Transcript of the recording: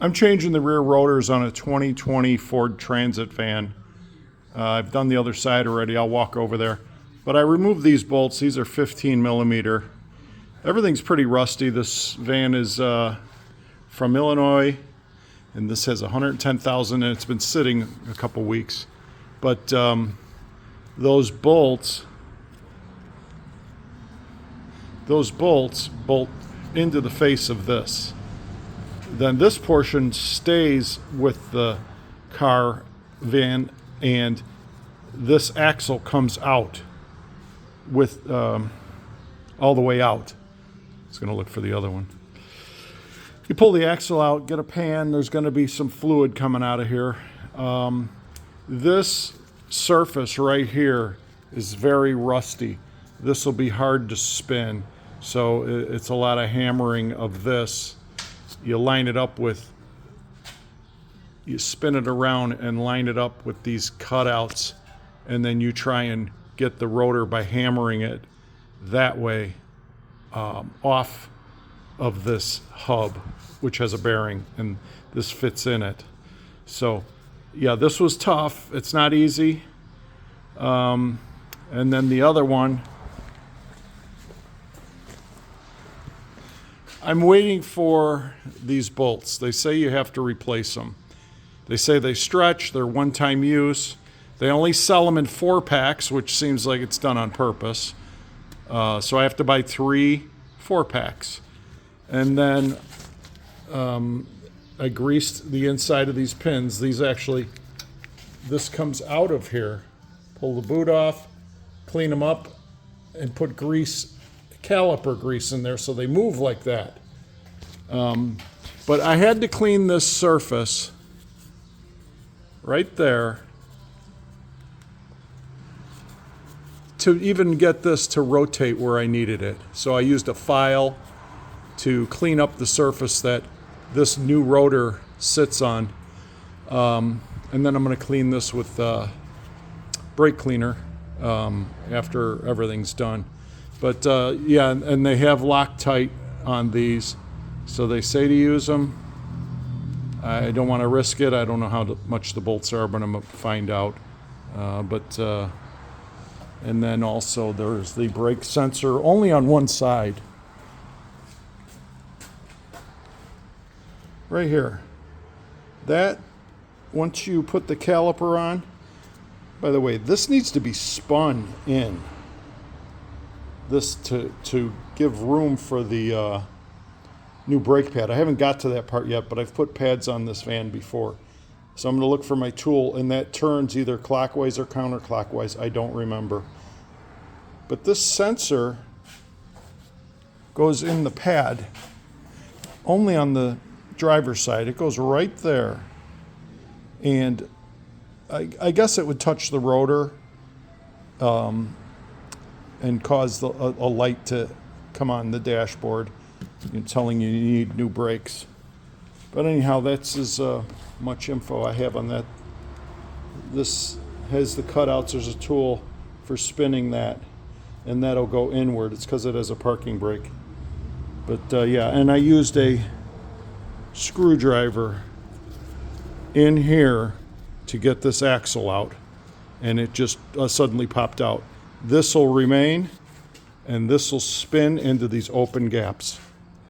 I'm changing the rear rotors on a 2020 Ford Transit van. I've done the other side already. I'll walk over there. But I removed these bolts. These are 15 millimeter. Everything's pretty rusty. This van is from Illinois, and this has 110,000, and it's been sitting a couple weeks. But those bolts bolt into the face of this. Then this portion stays with the car van, and this axle comes out with all the way out. It's going to look for the other one. You pull the axle out, get a pan. There's going to be some fluid coming out of here. This surface right here is very rusty. This will be hard to spin, so it's a lot of hammering of this. You line it up with, you spin it around and line it up with these cutouts, and then you try and get the rotor by hammering it that way off of this hub, which has a bearing, and this fits in it. So yeah, this was tough. It's not easy. And then the other one, I'm waiting for these bolts. They say you have to replace them. They say they stretch, they're one-time use. They only sell them in 4-packs, which seems like it's done on purpose. So I have to buy 3 4-packs. And then I greased the inside of these pins. This comes out of here. Pull the boot off, clean them up, and put grease, caliper grease in there so they move like that. But I had to clean this surface right there to even get this to rotate where I needed it. So I used a file to clean up the surface that this new rotor sits on. And then I'm going to clean this with brake cleaner after everything's done. But yeah, and they have Loctite on these, so they say to use them. I don't want to risk it. I don't know how much the bolts are, but I'm going to find out. And then also there's the brake sensor, only on one side. Right here. That, once you put the caliper on, by the way, this needs to be spun in. This to give room for the new brake pad. I haven't got to that part yet, but I've put pads on this van before. So I'm going to look for my tool, and that turns either clockwise or counterclockwise. I don't remember. But this sensor goes in the pad only on the driver's side. It goes right there. And I guess it would touch the rotor and cause a light to come on the dashboard, telling you need new brakes. But anyhow, that's as much info I have on that. This has the cutouts. There's a tool for spinning that, and that'll go inward. It's because it has a parking brake. But yeah, and I used a screwdriver in here to get this axle out, and it just suddenly popped out. This will remain, and this will spin into these open gaps.